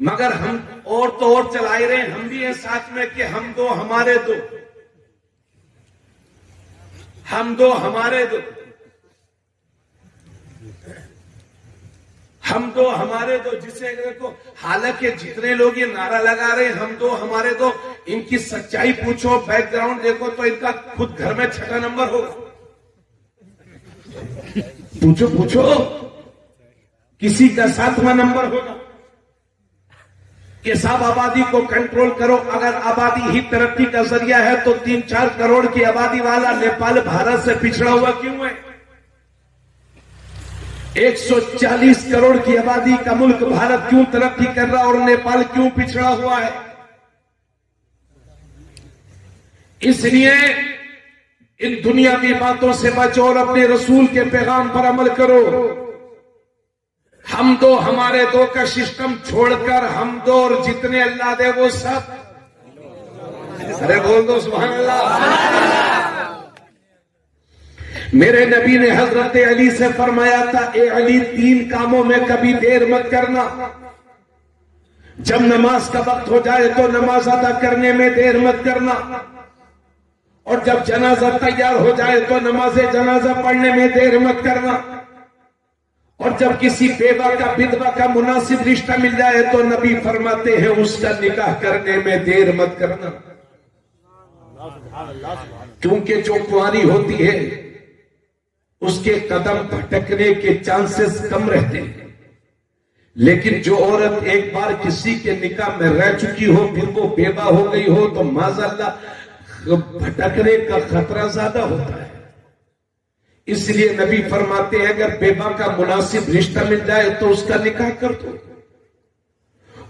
मगर हम और तो और चलाए रहे, हम भी हैं साथ में कि हम दो हमारे दो, हम दो हमारे दो, हम दो हमारे दो। जिसे देखो, हालांकि जितने लोग ये नारा लगा रहे हैं हम दो हमारे दो, इनकी सच्चाई पूछो, बैकग्राउंड देखो तो इनका खुद घर में 6 नंबर होगा। पूछो पूछो, किसी का 7वां नंबर होगा कि साहब आबादी को कंट्रोल करो। अगर आबादी ही तरक्की का जरिया है तो 3-4 करोड़ की आबादी वाला नेपाल भारत से पिछड़ा हुआ क्यों है? 140 करोड़ की आबादी का मुल्क भारत क्यों तरक्की कर रहा और नेपाल क्यों पिछड़ा हुआ है? इसलिए इन दुनियावी बातों से बचो और अपने रसूल के पैगाम पर अमल करो। हम दो हमारे दो का सिस्टम छोड़कर हम दो और जितने अल्लाह दे वो सब, अरे बोल दो सुभान अल्लाह। मेरे नबी ने हजरत अली से फरमाया था, ए अली 3 कामों में कभी देर मत करना। जब नमाज का वक्त हो जाए तो नमाज अदा करने में देर मत करना, और जब जनाजा तैयार हो जाए तो नमाज जनाजा पढ़ने में देर मत करना, और जब किसी बेवा का विधवा का मुनासिब रिश्ता मिल जाए तो नबी फरमाते हैं उसका निकाह करने में देर मत करना। क्योंकि जो कुंवारी होती है उसके कदम भटकने के चांसेस कम रहते हैं, लेकिन जो औरत एक बार किसी के निकाह में रह चुकी हो फिर वो बेवा हो गई हो तो माज़अल्लाह भटकने का खतरा ज्यादा होता है। इसलिए नबी फरमाते हैं अगर बेवा का मुनासिब रिश्ता मिल जाए तो उसका निकाह कर दो।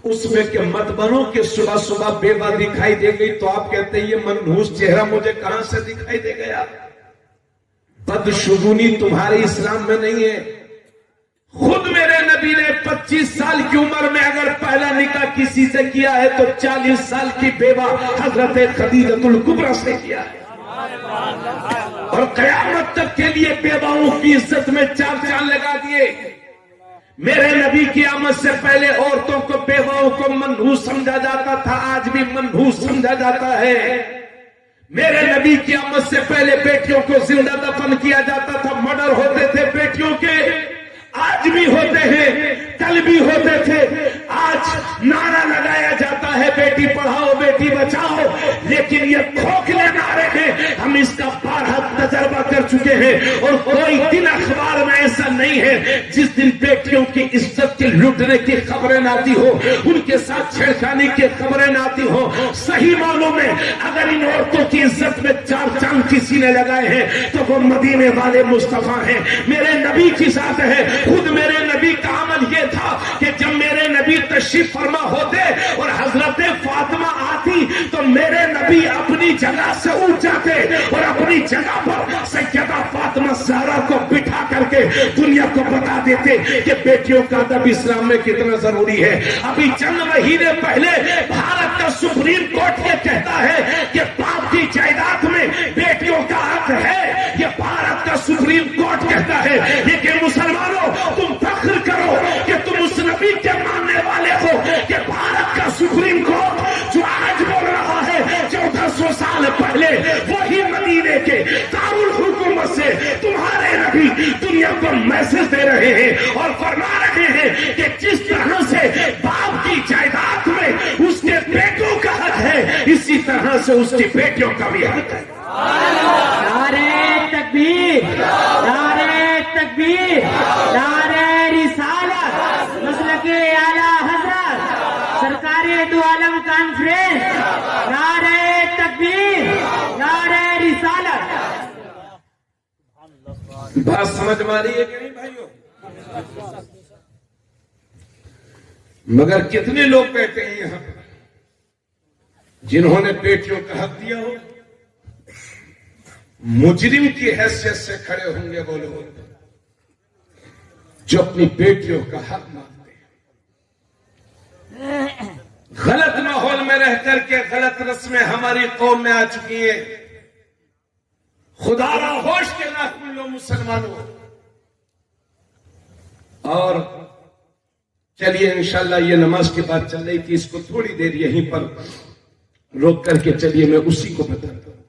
उसमें के मत बनो कि सुबह सुबह बेवा दिखाई दे गई तो आप कहते हैं ये मनहूस चेहरा मुझे कहां से दिखाई दे गया। बदशुगुनी तुम्हारे इस्लाम में नहीं है। खुद मेरे नबी ने 25 साल की उम्र में अगर पहला निकाह किसी से किया है तो 40 साल की बेवा हजरत खदीजतुल कुबरा से किया है, और कयामत तक के लिए बेवाओं की इज्जत में 4 चांद लगा दिए। मेरे नबी की आमद से पहले औरतों को, बेवाओं को मनहूस समझा जाता था, आज भी मनहूस समझा जाता है। मेरे नबी की आमद से पहले बेटियों को जिंदा दफन किया जाता था, मर्डर होते थे बेटियों के, आज भी होते हैं, कल भी होते थे। आज नारा लगाया जाता है बेटी पढ़ाओ बेटी बचाओ, लेकिन ये खोखले नारे हैं, हम इसका बारहा तजर्बा कर चुके हैं। और कोई दिन अखबार में ऐसा नहीं है जिस दिन बेटियों की इज्जत के लूटने की खबरें न आती हो, उनके साथ छेड़खानी की खबरें न आती हो। सही मानों में अगर इन औरतों की इज्जत में 4 चांद किसी ने लगाए हैं तो वो मदीने वाले मुस्तफा हैं, मेरे नबी की साथ है। खुद मेरे नबी का अमल ये था कि जब मेरे नबी तशरीफ फरमा होते और हजरत फातिमा आती तो मेरे नबी अपनी जगह से उठ जाते और अपनी जगह पर सैयदा फातिमा ज़हरा को बिठा करके दुनिया को बता देते कि बेटियों का अदब इस्लाम में कितना जरूरी है। अभी चंद महीने पहले भारत का सुप्रीम कोर्ट ये कहता है कि बाप की जायदाद में बेटियों का हक है, ये भारत का सुप्रीम कोर्ट कहता है। लेकिन मुसलमानों, तुम फख्र करो कि तुम उस नबी के मानने वाले हो कि भारत का सुप्रीम कोर्ट जो आज बोल रहा है 1400 साल पहले वही मदीने के दारुल हुकूमत से तुम्हारे नबी दुनिया को मैसेज दे रहे हैं और फरमा रहे हैं कि जिस तरह से बाप की जायदाद में उसके बेटों का हक है, इसी तरह से उसकी बेटियों का भी हक है। नारे तकबीर, नारे तकबीर, नारे रिसालत, मसलके आला हजरत, सरकारे दो आलम कॉन्फ्रेंस, नारे तकबीर, नारे रिसालत। बात समझ में आ रही है कि नहीं भाइयों? मगर कितने लोग कहते हैं यहां पर जिन्होंने बेटियों का हक दिया हो, मुजरिम की हैसियत से खड़े होंगे वो लोग जो अपनी बेटियों का हक मांगते हैं। गलत माहौल में रह करके गलत रस्में हमारी कौम में आ चुकी है। खुदारा होश के नाखून लो मुसलमानों। और चलिए इंशाल्लाह ये नमाज की बात चल रही थी, इसको थोड़ी देर यहीं पर रोक करके चलिए मैं उसी को बताता हूं।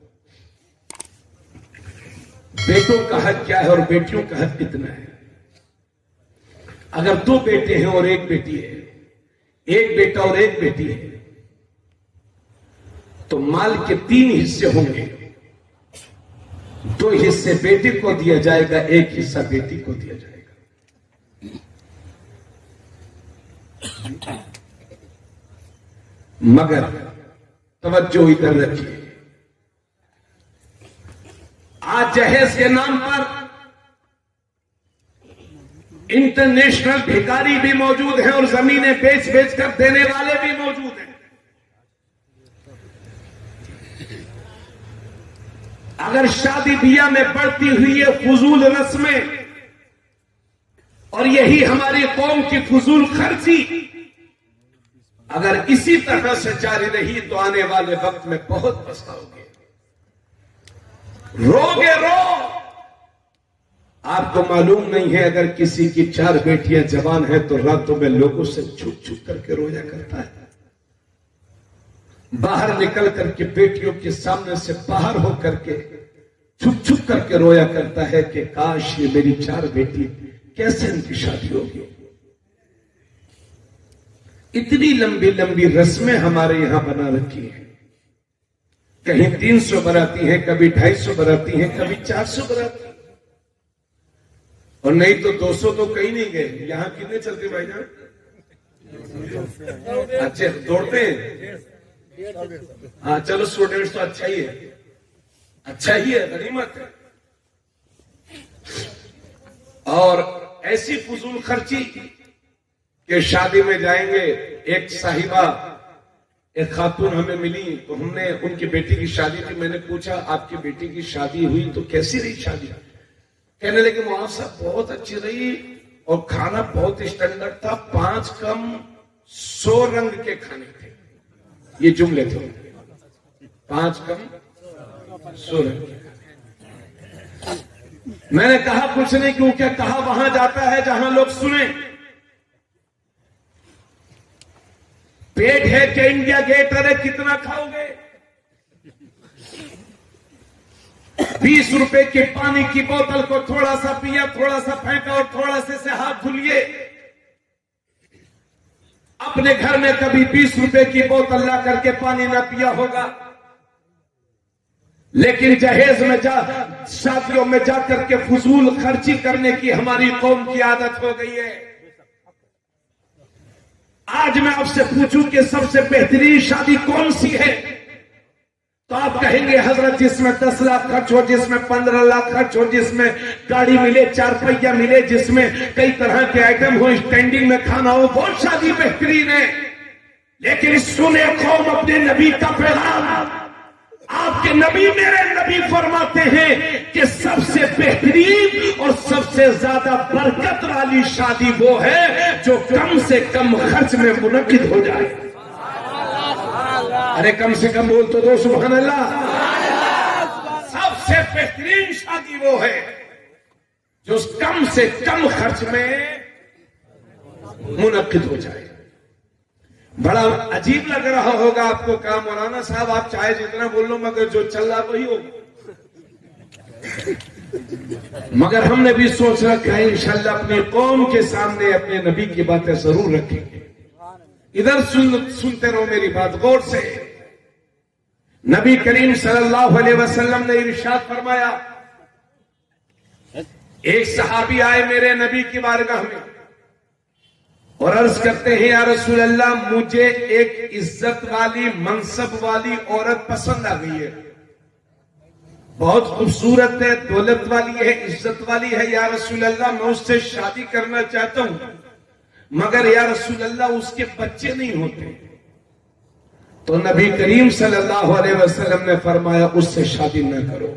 बेटों का हक क्या है और बेटियों का हक कितना है। अगर 2 बेटे हैं और 1 बेटी है, 1 बेटा और 1 बेटी है, तो माल के 3 हिस्से होंगे। 2 हिस्से बेटे को दिया जाएगा, 1 हिस्सा बेटी को दिया जाएगा। मगर तवज्जो इधर रखिए, आज जहेज के नाम पर इंटरनेशनल भिखारी भी मौजूद हैं और जमीनें बेच बेच कर देने वाले भी मौजूद हैं। अगर शादी ब्याह में बढ़ती हुई ये फजूल रस्में और यही हमारी कौम की फजूल खर्ची अगर इसी तरह से जारी रही तो आने वाले वक्त में बहुत पछताओगे, रोगे रो। आपको मालूम नहीं है, अगर किसी की 4 बेटियां जवान हैं तो रातों में लोगों से छुप छुप करके रोया करता है। बाहर निकल करके बेटियों के सामने से बाहर हो करके छुप छुप करके रोया करता है कि काश ये मेरी 4 बेटी, कैसे इनकी शादी होगी। इतनी लंबी लंबी रस्में हमारे यहां बना रखी है। कहीं 300 बराती हैं, कभी 250 बराती हैं, कभी 400 बराती, और नहीं तो 200 तो कहीं नहीं गए। यहां कितने चलते भाईजान? अच्छे दौड़ते हैं। हाँ चलो, स्टूडेंट्स तो अच्छा ही है, अच्छा ही है, गनीमत है। और ऐसी फजूल खर्ची कि शादी में जाएंगे, एक साहिबा, एक खातून हमें मिली तो हमने उनकी बेटी की शादी थी, मैंने पूछा आपकी बेटी की शादी हुई तो कैसी रही शादी? कहने लगे मुआवजा बहुत अच्छी रही और खाना बहुत स्टैंडर्ड था, 5 कम 100 रंग के खाने थे। ये जुमले थे, 5 कम 100 रंग के। मैंने कहा कुछ नहीं, क्यों क्या कहा वहां जाता है जहां लोग सुने। पेट है कि इंडिया गेट, अरे कितना खाओगे? 20 रुपए के पानी की बोतल को थोड़ा सा पिया, थोड़ा सा फेंका और थोड़ा से हाथ धुलिए। अपने घर में कभी 20 रुपए की बोतल ला करके पानी ना पिया होगा, लेकिन जहेज में शादियों में जाकर के फजूल खर्ची करने की हमारी कौम की आदत हो गई है। आज मैं आपसे पूछूं कि सबसे बेहतरीन शादी कौन सी है, तो आप कहेंगे हजरत जिसमें 10 लाख खर्च हो, जिसमें 15 लाख खर्च हो, जिसमें गाड़ी मिले, 4 पहिया मिले, जिसमें कई तरह के आइटम हो, स्टैंडिंग में खाना हो, वो शादी बेहतरीन है। लेकिन सुने कौम अपने नबी का पैगाम। आपके नबी, मेरे नबी फरमाते हैं कि सबसे बेहतरीन और सबसे ज्यादा बरकत वाली शादी वो है जो कम से कम खर्च में मुनक्किद हो जाए। अरे कम से कम बोल तो दो सुभान अल्लाह। सबसे बेहतरीन शादी वो है जो कम से कम खर्च में मुनक्किद हो जाए। बड़ा अजीब लग रहा होगा आपको काम, मौलाना साहब आप चाहे जितना बोल लो मगर जो चल रहा वही होगा। मगर हमने भी सोच रखा है इंशाल्लाह अपनी कौम के सामने अपने नबी की बातें जरूर रखेंगे। इधर सुनते रहो मेरी बात गौर से। नबी करीम सल्लल्लाहु अलैहि वसल्लम ने इरशाद फरमाया, एक सहाबी आए मेरे नबी की बारगाह में और अर्ज करते हैं, या रसूल अल्लाह मुझे एक इज्जत वाली मनसब वाली औरत पसंद आ गई है, बहुत खूबसूरत है, दौलत वाली है, इज्जत वाली है, या रसूल अल्लाह मैं उससे शादी करना चाहता हूं, मगर या रसूल अल्लाह उसके बच्चे नहीं होते। तो नबी करीम सल्लल्लाहु अलैहि वसल्लम ने फरमाया उससे शादी न करो।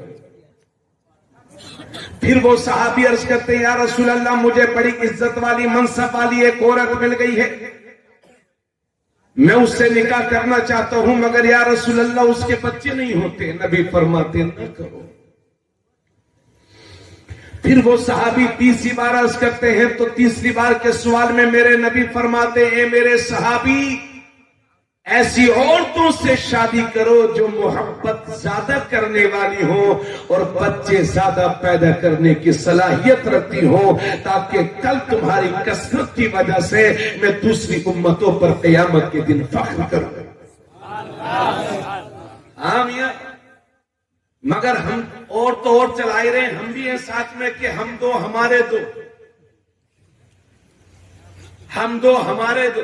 फिर वो सहाबी अर्ज करते हैं, या रसूल अल्लाह मुझे बड़ी इज्जत वाली मनसब वाली एक औरत मिल गई है, मैं उससे निकाह करना चाहता हूं, मगर या रसूल अल्लाह उसके बच्चे नहीं होते। नबी फरमाते न करो। फिर वो सहाबी 30 बार अर्ज करते हैं तो तीसरी बार के सवाल में मेरे नबी फरमाते हैं, मेरे सहाबी ऐसी औरतों से शादी करो जो मोहब्बत ज्यादा करने वाली हो और बच्चे ज्यादा पैदा करने की सलाहियत रखती हो, ताकि कल तुम्हारी कसरत की वजह से मैं दूसरी उम्मतों पर क़यामत के दिन फख्र करूं। हाँ मियां, मगर हम और तो और चलाए रहे, हम भी हैं साथ में कि हम दो हमारे दो, हम दो हमारे दो,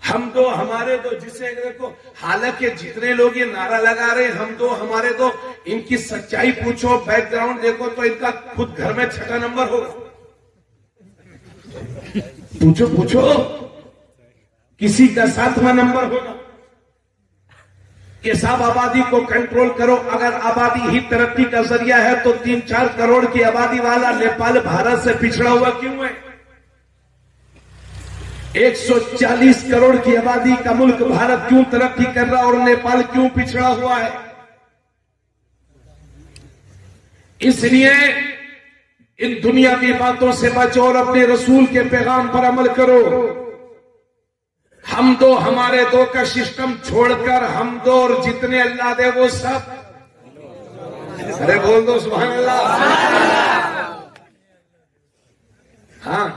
हम दो हमारे दो, जिसे देखो हालांकि जितने लोग ये नारा लगा रहे हैं हम दो हमारे दो, इनकी सच्चाई पूछो, बैकग्राउंड देखो तो इनका खुद घर में 6ठा नंबर होगा। पूछो पूछो, किसी का 7वां नंबर होगा कि साहब आबादी को कंट्रोल करो। अगर आबादी ही तरक्की का जरिया है तो 3-4 करोड़ की आबादी वाला नेपाल भारत से पिछड़ा हुआ क्यों है? 140 करोड़ की आबादी का मुल्क भारत क्यों तरक्की कर रहा और नेपाल क्यों पिछड़ा हुआ है? इसलिए इन दुनियावी बातों से बचो और अपने रसूल के पैगाम पर अमल करो। हम दो हमारे दो का सिस्टम छोड़कर हम दो और जितने अल्लाह दे वो सब, अरे बोल दो सुभान अल्लाह। हाँ,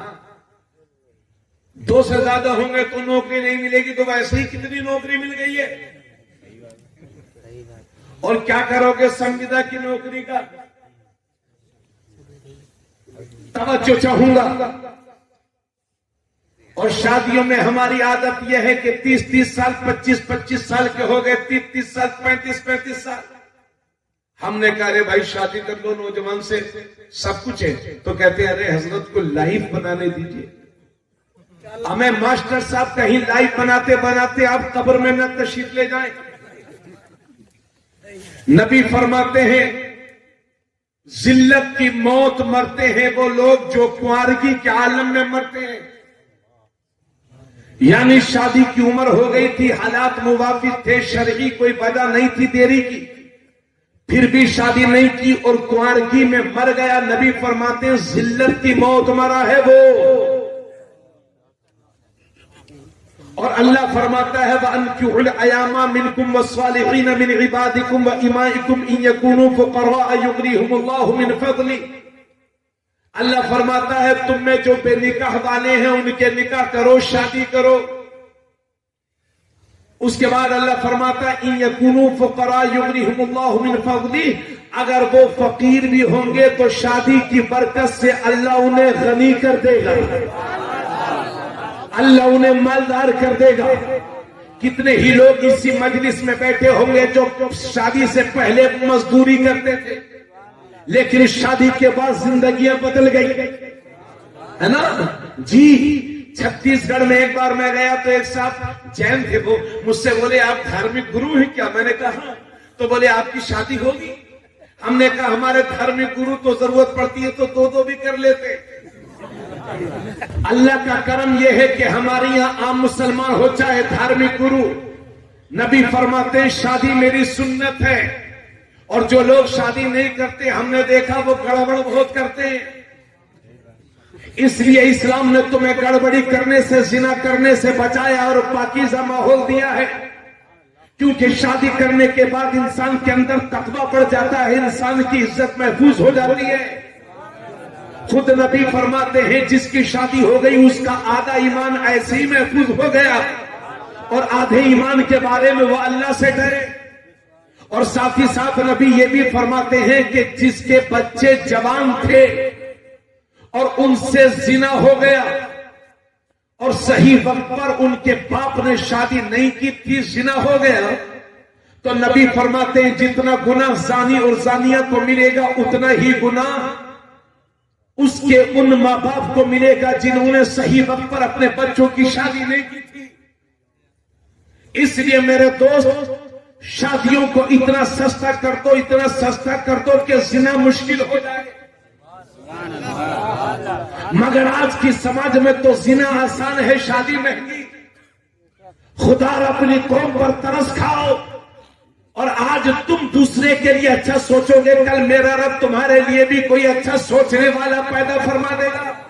2 से ज्यादा होंगे तो नौकरी नहीं मिलेगी, तो वैसे ही कितनी नौकरी मिल गई है। और क्या करोगे संविदा की नौकरी का? तवज्जो चाहूंगा। और शादियों में हमारी आदत यह है कि 30-30 साल, 25-25 साल के हो गए, 30-30 साल, 35-35 साल। हमने कहा अरे भाई शादी कर लो, नौजवान से सब कुछ है। तो कहते हैं अरे हजरत को लाइफ बनाने दीजिए। हमें मास्टर साहब कहीं लाइफ बनाते बनाते आप कब्र में न तशरीफ ले जाएं। नबी फरमाते हैं जिल्लत की मौत मरते हैं वो लोग जो कुंवारगी के आलम में मरते हैं। यानी शादी की उम्र हो गई थी, हालात मुवाफिक थे, शरई कोई वजह नहीं थी देरी की, फिर भी शादी नहीं की और कुंवारगी में मर गया। नबी फरमाते हैं जिल्लत की मौत मरा है वो। और अल्लाह फरमाता है वअनकिहुल अयामा मिनकुम वस्सालिहीन मिन इबादिकुम व इमाइकुम इन यकूनू फुक़रा युग़निहुमुल्लाहु मिन फ़ज़ली। अल्लाह फरमाता है तुम में जो बेनिकाह वाले हैं उनके निकाह करो, शादी करो। उसके बाद अल्लाह फरमाता है इन यकूनू फुक़रा युग़निहुमुल्लाहु मिन फ़ज़ली, अगर वो फकीर भी होंगे तो शादी की बरकत से अल्लाह उन्हें गनी कर देगा, अल्लाह उन्हें मालदार कर देगा। कितने ही लोग इसी मजलिस में बैठे होंगे जो शादी से पहले मजदूरी करते थे, लेकिन शादी के बाद जिंदगियां बदल गई, है ना जी। छत्तीसगढ़ में एक बार मैं गया तो एक साहब जैन थे, वो मुझसे बोले आप धार्मिक गुरु हैं क्या? मैंने कहा, तो बोले आपकी शादी होगी? हमने कहा हमारे धार्मिक गुरु तो जरूरत पड़ती है तो 2-2 भी कर लेते। अल्लाह का करम यह है कि हमारे यहां आम मुसलमान हो चाहे धार्मिक गुरु। नबी फरमाते हैं शादी मेरी सुन्नत है, और जो लोग शादी नहीं करते हमने देखा वो गड़बड़ बहुत करते हैं। इसलिए इस्लाम ने तुम्हें गड़बड़ी करने से, जिना करने से बचाया और पाकीज़ा माहौल दिया है। क्योंकि शादी करने के बाद इंसान के अंदर तकवा बढ़ जाता है, इंसान की इज्जत महफूज हो जाती है। खुद नबी फरमाते हैं जिसकी शादी हो गई उसका आधा ईमान ऐसे ही महफूज हो गया, और आधे ईमान के बारे में वो अल्लाह से डरे। और साथ ही साथ नबी ये भी फरमाते हैं कि जिसके बच्चे जवान थे और उनसे जिना हो गया और सही वक्त पर उनके बाप ने शादी नहीं की थी, जिना हो गया, तो नबी फरमाते हैं जितना गुनाह जानी और जानिया को मिलेगा उतना ही गुनाह उसके उन माँ बाप को मिलेगा जिन्होंने सही वक्त पर अपने बच्चों की शादी नहीं की थी। इसलिए मेरे दोस्त शादियों को इतना सस्ता कर दो, इतना सस्ता कर दो कि जिना मुश्किल हो जाए। मगर आज की समाज में तो जिना आसान है, शादी महंगी। खुदा अपनी कौम पर तरस खाओ। और आज तुम दूसरे के लिए अच्छा सोचोगे, कल मेरा रब तुम्हारे लिए भी कोई अच्छा सोचने वाला पैदा फरमा देगा।